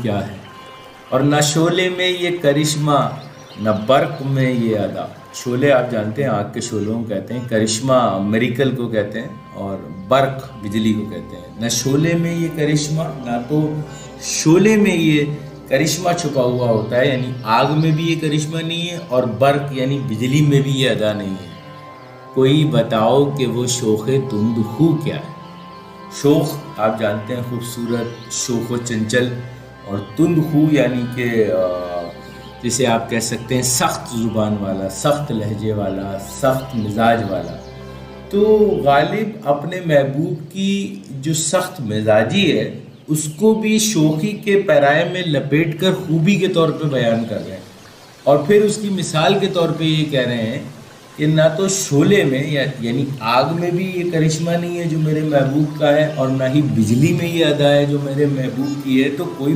کیا ہے، اور نہ شعلے میں یہ کرشمہ نہ برق میں یہ ادا۔ شعلے آپ جانتے ہیں آگ کے شعلوں کو کہتے ہیں، کرشمہ میریکل کو کہتے ہیں، اور برق بجلی کو کہتے ہیں۔ نہ شعلے میں یہ کرشمہ، نہ تو شعلے میں یہ کرشمہ چھپا ہوا ہوتا ہے، یعنی آگ میں بھی یہ کرشمہ نہیں ہے، اور برق یعنی بجلی میں بھی یہ ادا نہیں ہے۔ کوئی بتاؤ کہ وہ شوخ تند خو کیا ہے۔ شوخ آپ جانتے ہیں خوبصورت، شوخ و چنچل، اور تند خو یعنی کہ جسے آپ کہہ سکتے ہیں سخت زبان والا، سخت لہجے والا، سخت مزاج والا۔ تو غالب اپنے محبوب کی جو سخت مزاجی ہے اس کو بھی شوخی کے پیرائے میں لپیٹ کر خوبی کے طور پہ بیان کر رہے ہیں، اور پھر اس کی مثال کے طور پہ یہ کہہ رہے ہیں کہ نہ تو شعلے میں یعنی آگ میں بھی یہ کرشمہ نہیں ہے جو میرے محبوب کا ہے، اور نہ ہی بجلی میں یہ ادا ہے جو میرے محبوب کی ہے۔ تو کوئی